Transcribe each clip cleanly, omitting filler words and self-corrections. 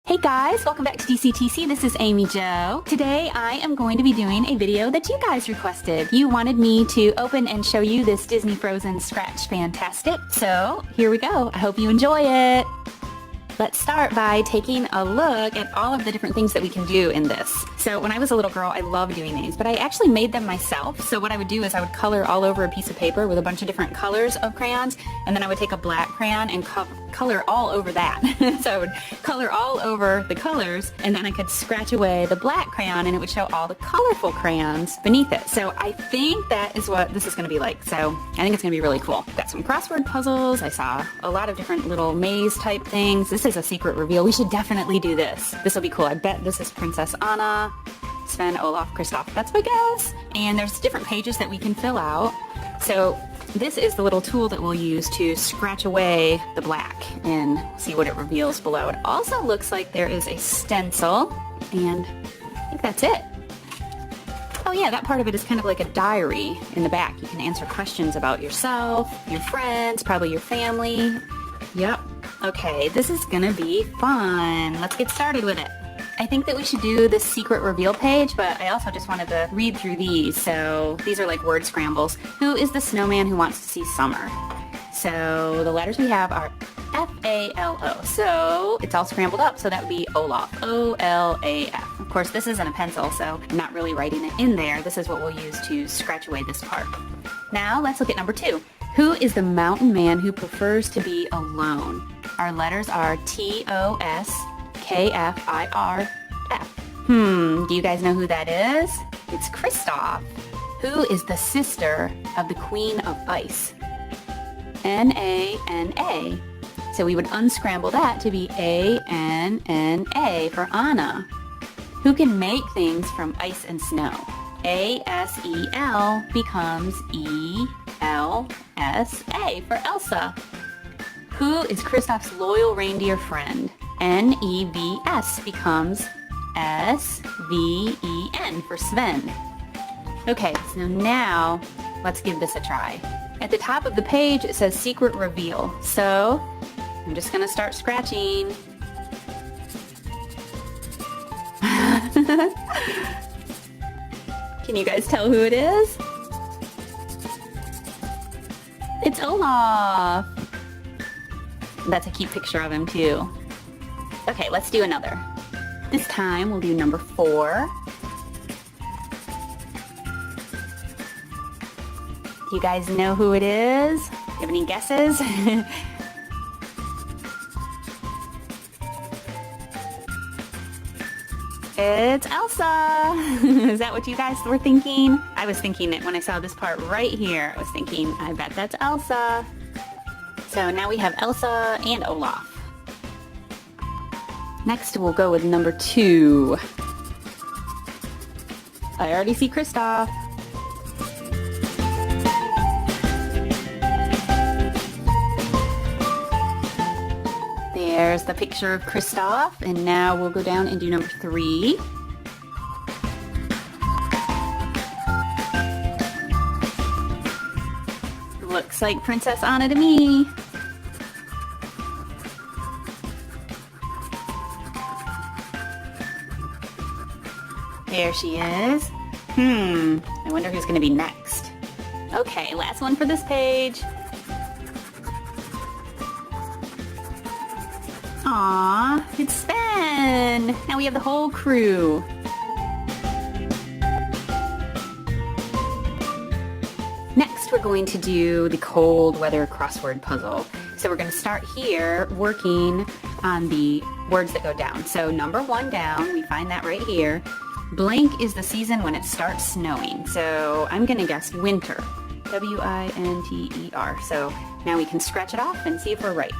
Hey guys, welcome back to DCTC. This is Amy Jo. Today I am going to be doing a video that you guys requested. You wanted me to open and show you this Disney Frozen Scratch Fantastic. So here we go. I hope you enjoy it. Let's start by taking a look at all of the different things that we can do in this. So when I was a little girl, I loved doing these, but I actually made them myself. So what I would do is I would color all over a piece of paper with a bunch of different colors of crayons, and then I would take a black crayon and color all over that. So I would color all over the colors, and then I could scratch away the black crayon and it would show all the colorful crayons beneath it. So I think that is what this is going to be like. So I think it's going to be really cool. Got some crossword puzzles. I saw a lot of different little maze type things. This is a secret reveal. We should definitely do this. This will be cool. I bet this is Princess Anna, Sven, Olaf, Kristoff. That's my guess. And there's different pages that we can fill out. So this is the little tool that we'll use to scratch away the black and see what it reveals below. It also looks like there is a stencil, and I think that's it. Oh yeah, that part of it is kind of like a diary in the back. You can answer questions about yourself, your friends, probably your family. Yep. Okay, this is gonna be fun. Let's get started with it. I think that we should do this secret reveal page, but I also just wanted to read through these. So these are like word scrambles. Who is the snowman who wants to see summer? So the letters we have are F-A-L-O. So it's all scrambled up, so that would be Olaf. O-L-A-F. Of course, this isn't a pencil, so I'm not really writing it in there. This is what we'll use to scratch away this part. Now let's look at number 2. Who is the mountain man who prefers to be alone? Our letters are T-O-S-K-F-I-R-F. Do you guys know who that is? It's Kristoff. Who is the sister of the Queen of Ice? N-A-N-A. So we would unscramble that to be A-N-N-A for Anna. Who can make things from ice and snow? A-S-E-L becomes E-L-S-A for Elsa. Who is Kristoff's loyal reindeer friend? N-E-V-S becomes S-V-E-N for Sven. Okay, so now let's give this a try. At the top of the page it says secret reveal. So I'm just gonna start scratching. Can you guys tell who it is? It's Olaf. That's a cute picture of him too. Okay, let's do another. This time we'll do number 4. Do you guys know who it is? Do you have any guesses? It's Elsa! Is that what you guys were thinking? I was thinking it when I saw this part right here. I was thinking, I bet that's Elsa. So now we have Elsa and Olaf. Next we'll go with number 2. I already see Kristoff. There's the picture of Kristoff, and now we'll go down and do number 3. Looks like Princess Anna to me. There she is. I wonder who's going to be next. Okay, last one for this page. Aww, it's Sven! Now we have the whole crew. Next we're going to do the cold weather crossword puzzle. So we're going to start here working on the words that go down. So number 1 down, we find that right here. Blank is the season when it starts snowing. So I'm going to guess winter. W-I-N-T-E-R. So now we can scratch it off and see if we're right.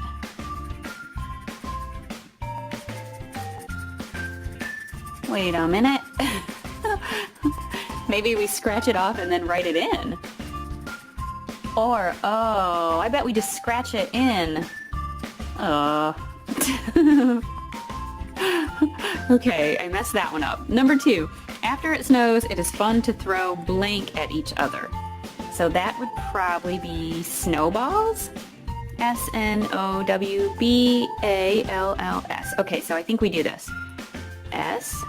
Wait a minute. Maybe we scratch it off and then write it in. Or, oh, I bet we just scratch it in. Okay, I messed that one up. Number 2, after it snows, it is fun to throw blank at each other. So that would probably be snowballs. S-N-O-W-B-A-L-L-S. Okay, so I think we do this. S-N-O-W-B-A-L-L-S.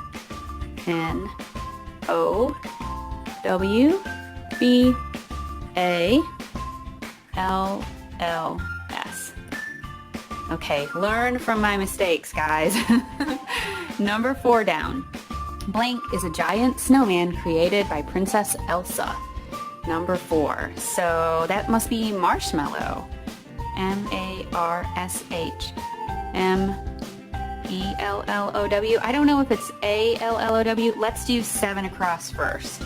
Okay, learn from my mistakes, guys. Number 4 down. Blank is a giant snowman created by Princess Elsa. Number 4. So that must be marshmallow. M-A-R-S-H-M-E-L-L-O-W. I don't know if it's A-L-L-O-W. Let's do 7 across first.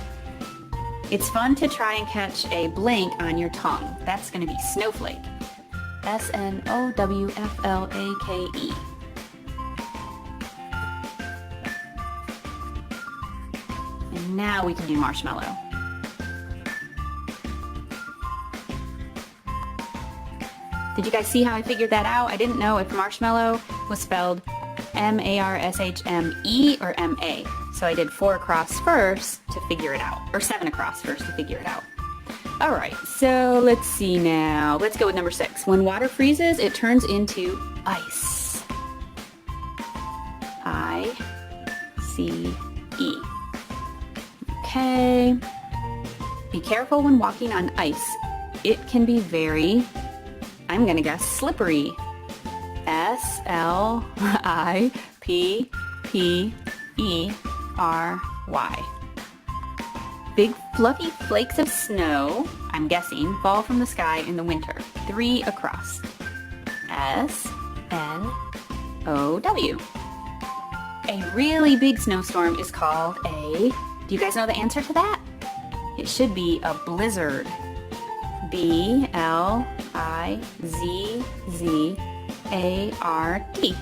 It's fun to try and catch a blank on your tongue. That's going to be snowflake. S-N-O-W-F-L-A-K-E. And now we can do marshmallow. Did you guys see how I figured that out? I didn't know if marshmallow was spelled M-A-R-S-H-M-E or M-A. So I did 4 across first to figure it out. Or 7 across first to figure it out. Alright, so let's see now. Let's go with number 6. When water freezes, it turns into ice. I-C-E. Okay. Be careful when walking on ice. It can be very, I'm gonna guess, slippery. S-L-I-P-P-E-R-Y. Big fluffy flakes of snow, I'm guessing, fall from the sky in the winter. 3 across. S-N-O-W. A really big snowstorm is called a... Do you guys know the answer to that? It should be a blizzard. B-L-I-Z-Z-A-R-D.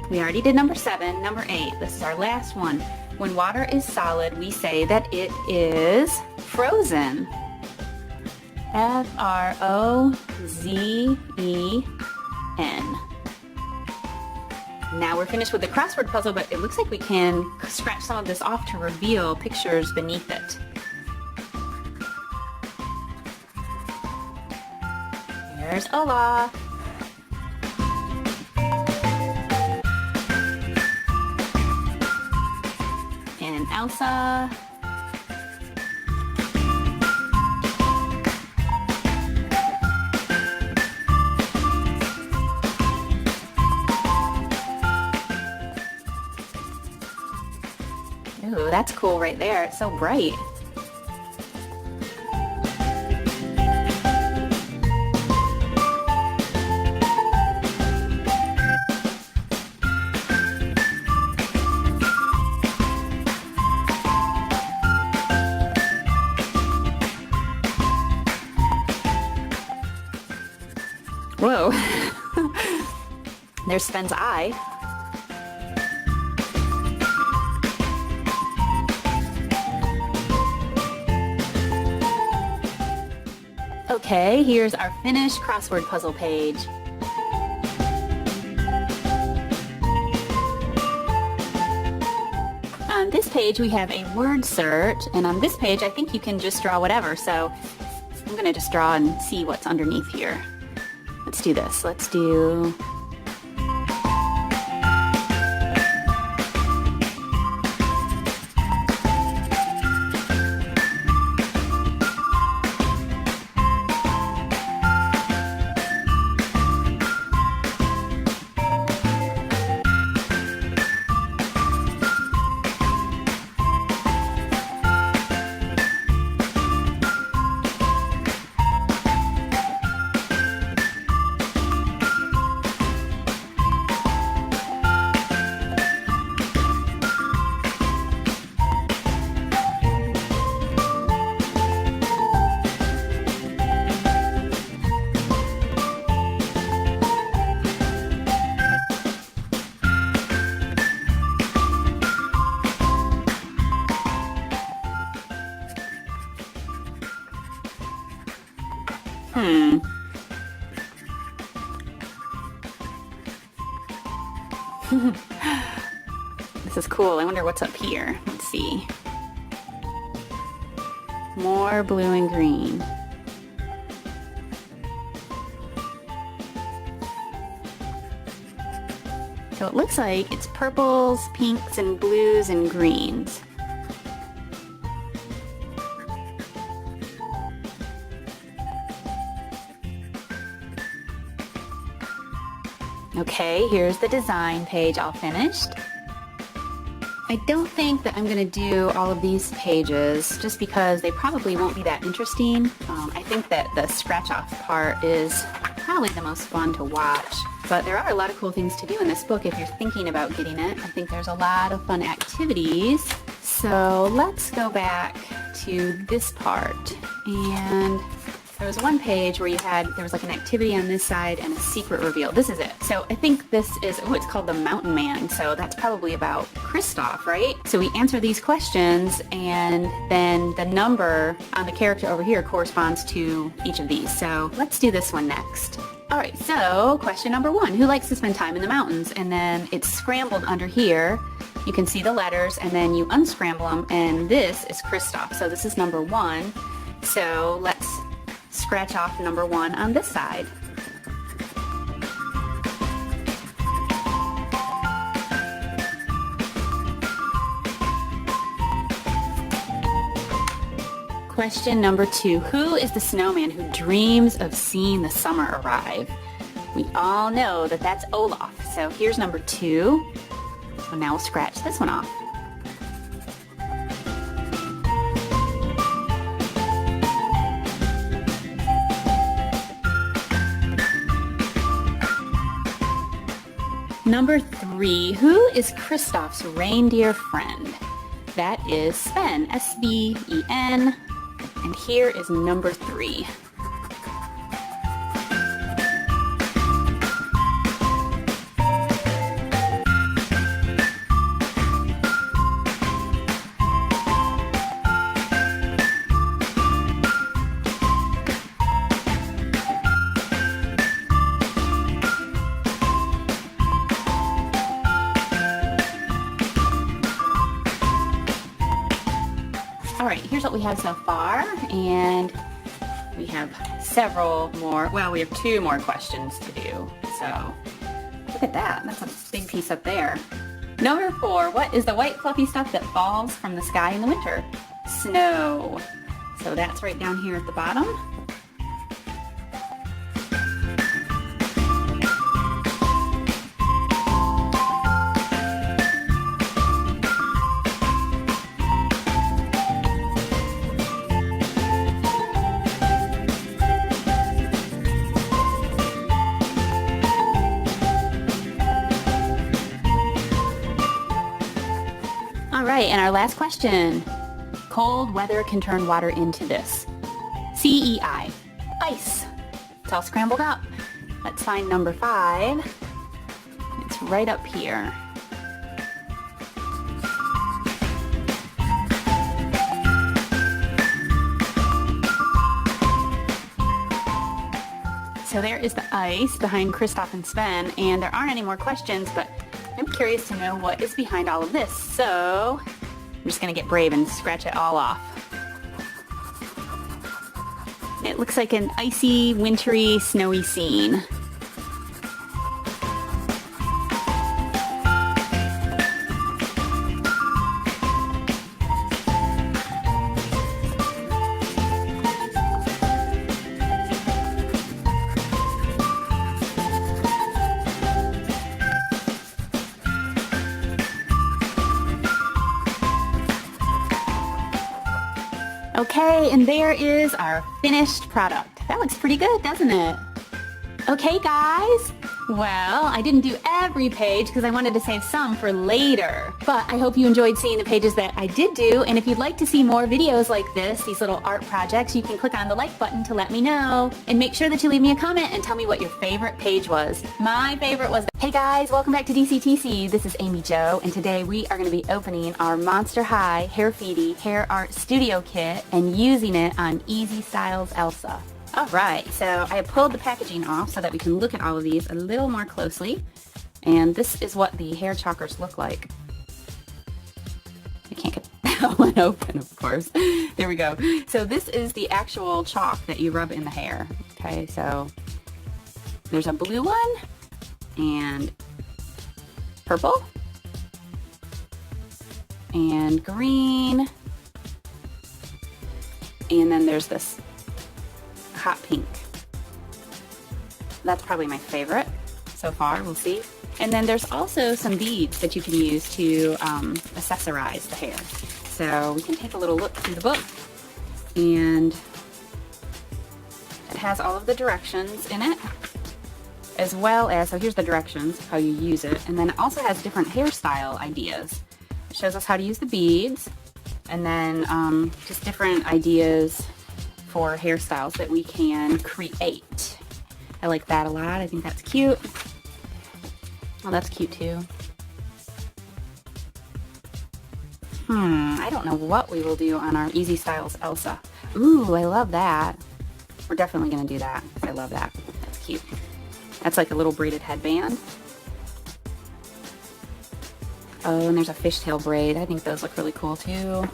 We already did number 7. Number 8. This is our last one. When water is solid, we say that it is frozen. F-R-O-Z-E-N. Now we're finished with the crossword puzzle, but it looks like we can scratch some of this off to reveal pictures beneath it. Here's Olaf. And Elsa. Ooh, that's cool right there. It's so bright. Whoa. There's Sven's eye. Okay, here's our finished crossword puzzle page. On this page we have a word search, and on this page I think you can just draw whatever, so I'm gonna just draw and see what's underneath here. Let's do this. Let's do... This is cool. I wonder what's up here. Let's see. More blue and green. So it looks like it's purples, pinks, and blues, and greens. Okay, here's the design page all finished. I don't think that I'm going to do all of these pages just because they probably won't be that interesting. I think that the scratch off part is probably the most fun to watch. But there are a lot of cool things to do in this book if you're thinking about getting it. I think there's a lot of fun activities. So let's go back to this part. And there was one page where there was like an activity on this side and a secret reveal. This is it. So I think this is, it's called the Mountain Man. So that's probably about Kristoff, right? So we answer these questions and then the number on the character over here corresponds to each of these. So let's do this one next. All right, so question number 1, who likes to spend time in the mountains? And then it's scrambled under here. You can see the letters and then you unscramble them and this is Kristoff. So this is number 1. So let's scratch off number 1 on this side. Question number 2, who is the snowman who dreams of seeing the summer arrive? We all know that that's Olaf. So here's number 2. So now we'll scratch this one off. Number 3, who is Kristoff's reindeer friend? That is Sven, S-V-E-N, and here is number 3. Alright, here's what we have so far, and we have several more, well, we have 2 more questions to do, so look at that, that's a big piece up there. Number 4, what is the white fluffy stuff that falls from the sky in the winter? Snow. So that's right down here at the bottom. Alright, and our last question. Cold weather can turn water into this. C-E-I. Ice. It's all scrambled up. Let's find number 5. It's right up here. So there is the ice behind Kristoff and Sven, and there aren't any more questions, but I'm curious to know what is behind all of this, so I'm just going to get brave and scratch it all off. It looks like an icy, wintry, snowy scene. Okay, and there is our finished product. That looks pretty good, doesn't it? Okay, guys. Well, I didn't do every page because I wanted to save some for later. But I hope you enjoyed seeing the pages that I did do. And if you'd like to see more videos like this, these little art projects, you can click on the like button to let me know. And make sure that you leave me a comment and tell me what your favorite page was. My favorite was... Hey guys, welcome back to DCTC. This is Amy Jo, and today we are going to be opening our Monster High Hair Feedy Hair Art Studio Kit and using it on Easy Styles Elsa. Alright, so I pulled the packaging off so that we can look at all of these a little more closely. And this is what the hair chalkers look like. I can't get that one open, of course. There we go. So this is the actual chalk that you rub in the hair. Okay, so there's a blue one and purple and green, and then there's this hot pink. That's probably my favorite so far, we'll see. And then there's also some beads that you can use to accessorize the hair. So we can take a little look through the book, and it has all of the directions in it, as well as, so here's the directions, how you use it, and then it also has different hairstyle ideas. It shows us how to use the beads, and then just different ideas for hairstyles that we can create. I like that a lot. I think that's cute. Oh, that's cute too. I don't know what we will do on our Easy Styles Elsa. Ooh, I love that. We're definitely gonna do that. I love that. That's cute. That's like a little braided headband. Oh, and there's a fishtail braid. I think those look really cool too.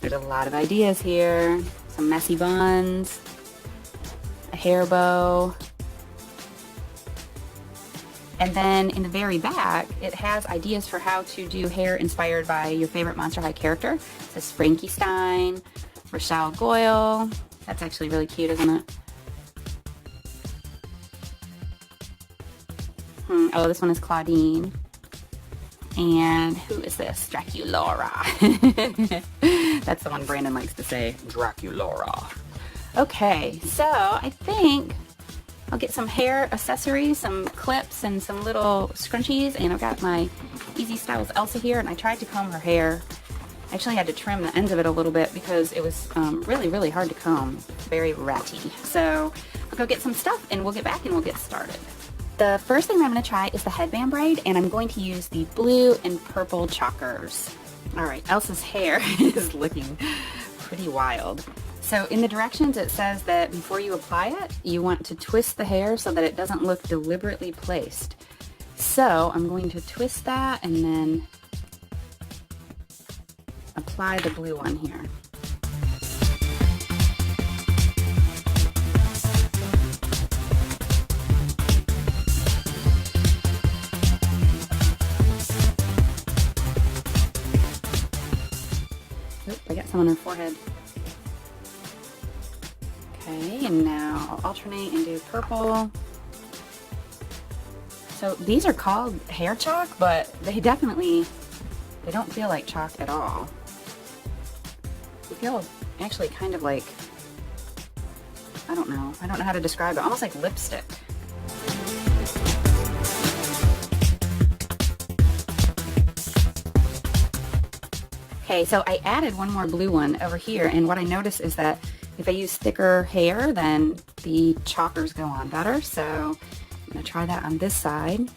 There's a lot of ideas here. Some messy buns, a hair bow. And then in the very back, it has ideas for how to do hair inspired by your favorite Monster High character. It says Frankenstein, Rochelle Goyle. That's actually really cute, isn't it? Oh, this one is Claudine. And who is this? Draculaura. That's the one Brandon likes to say, Draculaura. Okay, so I think I'll get some hair accessories, some clips, and some little scrunchies, and I've got my Easy Styles Elsa here, and I tried to comb her hair. I actually had to trim the ends of it a little bit because it was really, really hard to comb. Very ratty. So I'll go get some stuff, and we'll get back and we'll get started. The first thing I'm going to try is the headband braid, and I'm going to use the blue and purple chalkers. Alright, Elsa's hair is looking pretty wild. So in the directions it says that before you apply it, you want to twist the hair so that it doesn't look deliberately placed. So I'm going to twist that and then apply the blue one here. Oop, I got some on her forehead. Okay, and now I'll alternate and do purple. So these are called hair chalk, but they don't feel like chalk at all. They feel actually kind of like, I don't know how to describe it, almost like lipstick. Okay, so I added one more blue one over here, and what I noticed is that if I use thicker hair, then the chalkers go on better. So I'm going to try that on this side.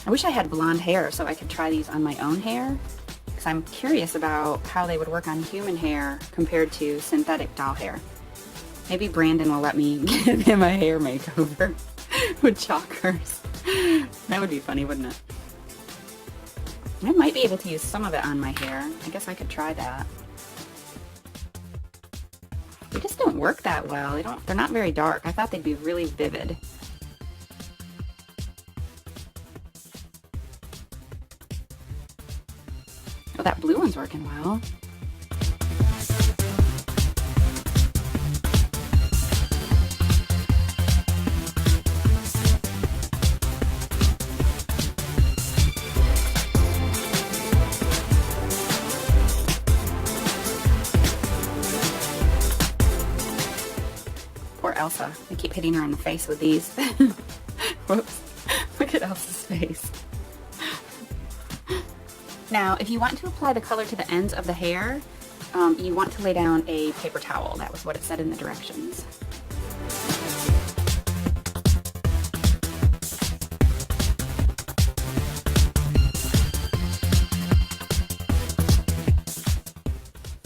I wish I had blonde hair so I could try these on my own hair, because I'm curious about how they would work on human hair compared to synthetic doll hair. Maybe Brandon will let me give him a hair makeover with chalkers. That would be funny, wouldn't it? I might be able to use some of it on my hair. I guess I could try that. They just don't work that well. They're not very dark. I thought they'd be really vivid. Oh, that blue one's working well. Poor Elsa. I keep hitting her in the face with these. Whoops. Look at Elsa's face. Now, if you want to apply the color to the ends of the hair, you want to lay down a paper towel. That was what it said in the directions.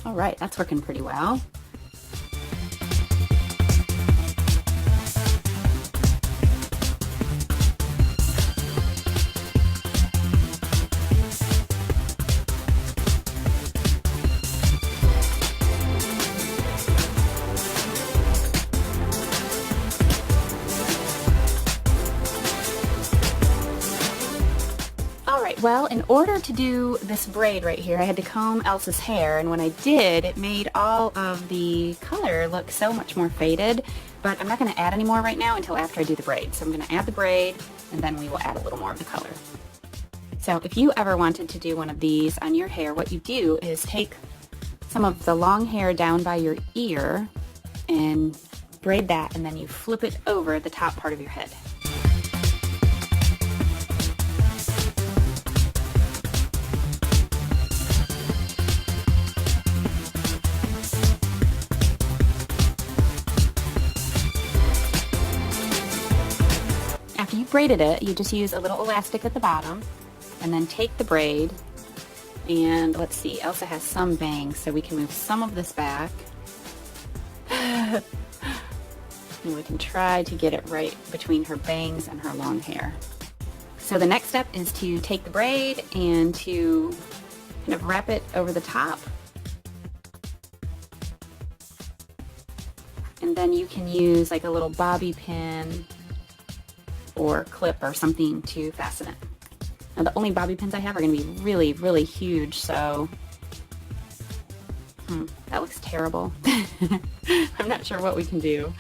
All right, that's working pretty well. order to do this braid right here, I had to comb Elsa's hair, and when I did, it made all of the color look so much more faded, but I'm not going to add any more right now until after I do the braid. So I'm going to add the braid, and then we will add a little more of the color. So if you ever wanted to do one of these on your hair, what you do is take some of the long hair down by your ear and braid that, and then you flip it over the top part of your head. After you braided it, you just use a little elastic at the bottom, and then take the braid, and let's see, Elsa has some bangs, so we can move some of this back. And we can try to get it right between her bangs and her long hair. So the next step is to take the braid and to kind of wrap it over the top. And then you can use like a little bobby pin or clip or something to fasten it. Now the only bobby pins I have are going to be really, really huge, so that looks terrible. I'm not sure what we can do.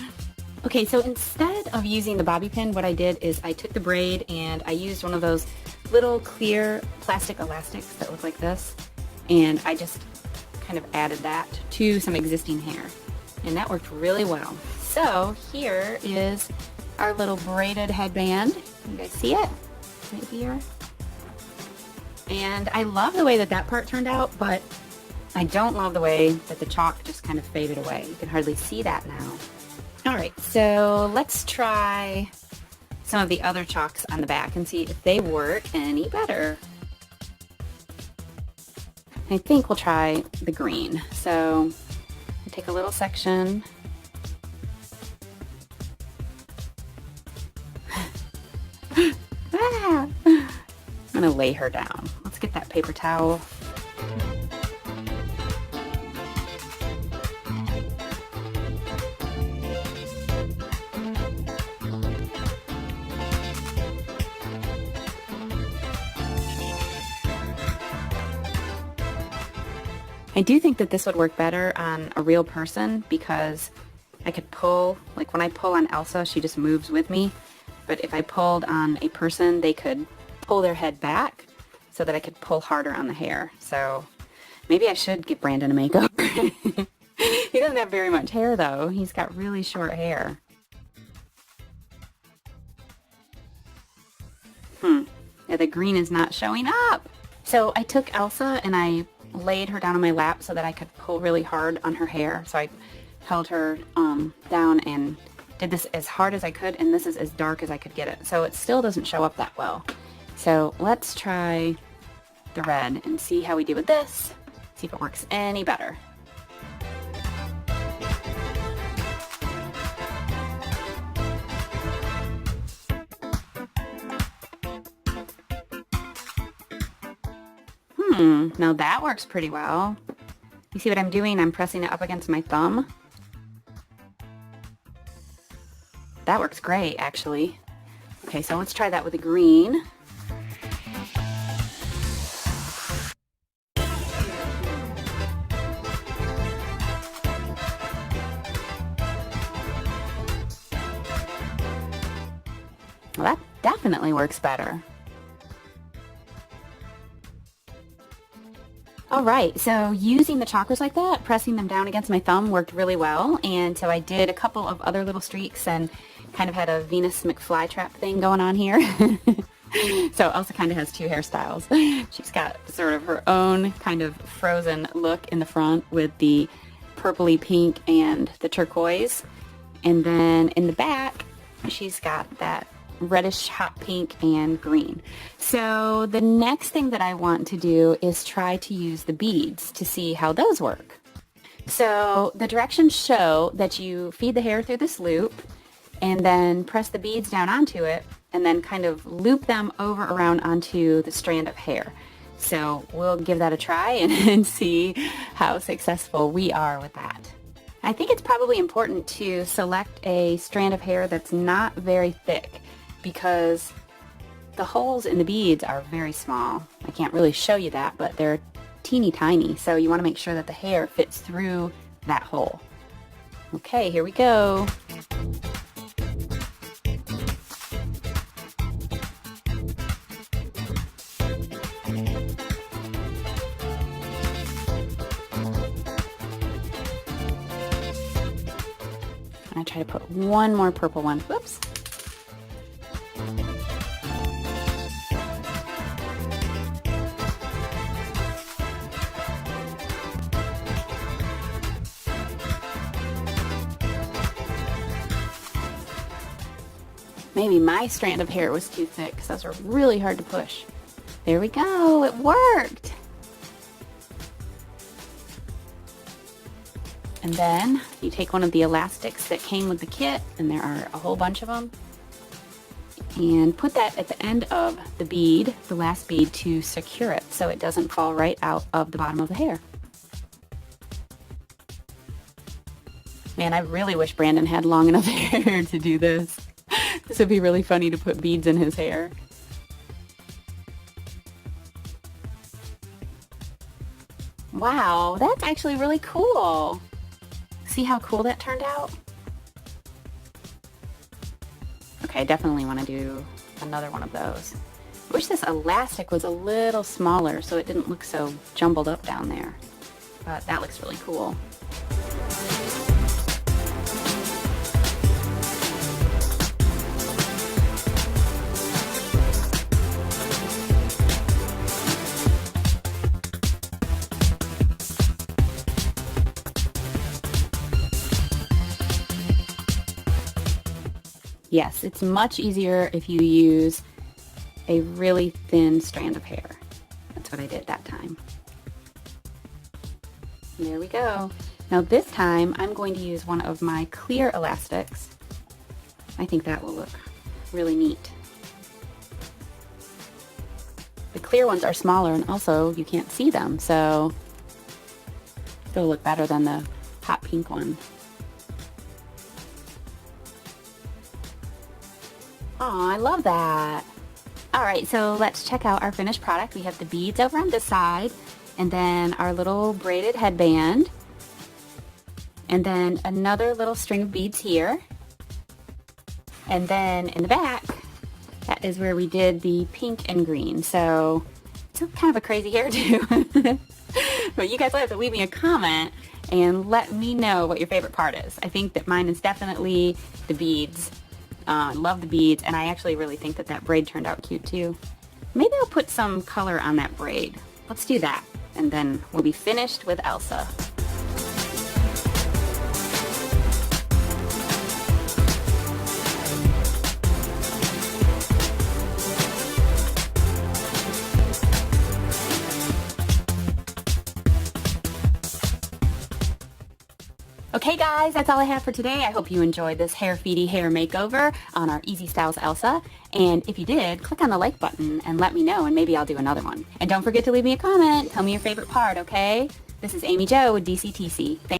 Okay, so instead of using the bobby pin, what I did is I took the braid and I used one of those little clear plastic elastics that look like this, and I just kind of added that to some existing hair, and that worked really well. So here is our little braided headband. You guys see it right here? And I love the way that that part turned out, but I don't love the way that the chalk just kind of faded away. You can hardly see that now. Alright, so let's try some of the other chalks on the back and see if they work any better. I think we'll try the green. So I take a little section. I'm gonna lay her down. Let's get that paper towel. I do think that this would work better on a real person because I could pull, like when I pull on Elsa, she just moves with me. But if I pulled on a person, they could pull their head back so that I could pull harder on the hair. So maybe I should get Brandon a makeover. He doesn't have very much hair though. He's got really short hair. Yeah, the green is not showing up. So I took Elsa and I laid her down on my lap so that I could pull really hard on her hair. So I held her down and did this as hard as I could, and this is as dark as I could get it. So it still doesn't show up that well. So let's try the red and see how we do with this. See if it works any better. Now that works pretty well. You see what I'm doing? I'm pressing it up against my thumb. That works great, actually. Okay, so let's try that with the green. Well, that definitely works better. Alright, so using the chakras like that, pressing them down against my thumb worked really well, and so I did a couple of other little streaks and kind of had a Venus McFlytrap thing going on here. So Elsa kind of has two hairstyles. She's got sort of her own kind of frozen look in the front with the purpley pink and the turquoise, and then in the back she's got that reddish hot pink and green. So the next thing that I want to do is try to use the beads to see how those work. So the directions show that you feed the hair through this loop and then press the beads down onto it and then kind of loop them over around onto the strand of hair. So we'll give that a try and see how successful we are with that. I think it's probably important to select a strand of hair that's not very thick, because the holes in the beads are very small. Like can't really show you that, but they're teeny tiny, so you want to make sure that the hair fits through that hole. Okay, here we go. I'm gonna try to put one more purple one. Whoops. Maybe my strand of hair was too thick because those are really hard to push. There we go, it worked. And then you take one of the elastics that came with the kit, and there are a whole bunch of them, and put that at the end of the bead, the last bead, to secure it so it doesn't fall right out of the bottom of the hair. Man, I really wish Brandon had long enough hair to do this. This would be really funny to put beads in his hair. Wow, that's actually really cool. See how cool that turned out? Okay, I definitely want to do another one of those. I wish this elastic was a little smaller so it didn't look so jumbled up down there. But that looks really cool. Yes, it's much easier if you use a really thin strand of hair. That's what I did that time. There we go. Now this time I'm going to use one of my clear elastics. I think that will look really neat. The clear ones are smaller and also you can't see them, so it'll look better than the hot pink one. Oh, I love that. Alright, so let's check out our finished product. We have the beads over on this side, and then our little braided headband, and then another little string of beads here. And then in the back, that is where we did the pink and green. So it's kind of a crazy hairdo. But you guys will have to leave me a comment and let me know what your favorite part is. I think that mine is definitely the beads. Love the beads, and I actually really think that that braid turned out cute too. Maybe I'll put some color on that braid. Let's do that, and then we'll be finished with Elsa. Okay guys, that's all I have for today. I hope you enjoyed this hair feedy hair makeover on our Easy Styles Elsa. And if you did, click on the like button and let me know, and maybe I'll do another one. And don't forget to leave me a comment. Tell me your favorite part, okay? This is Amy Jo with DCTC. Thanks.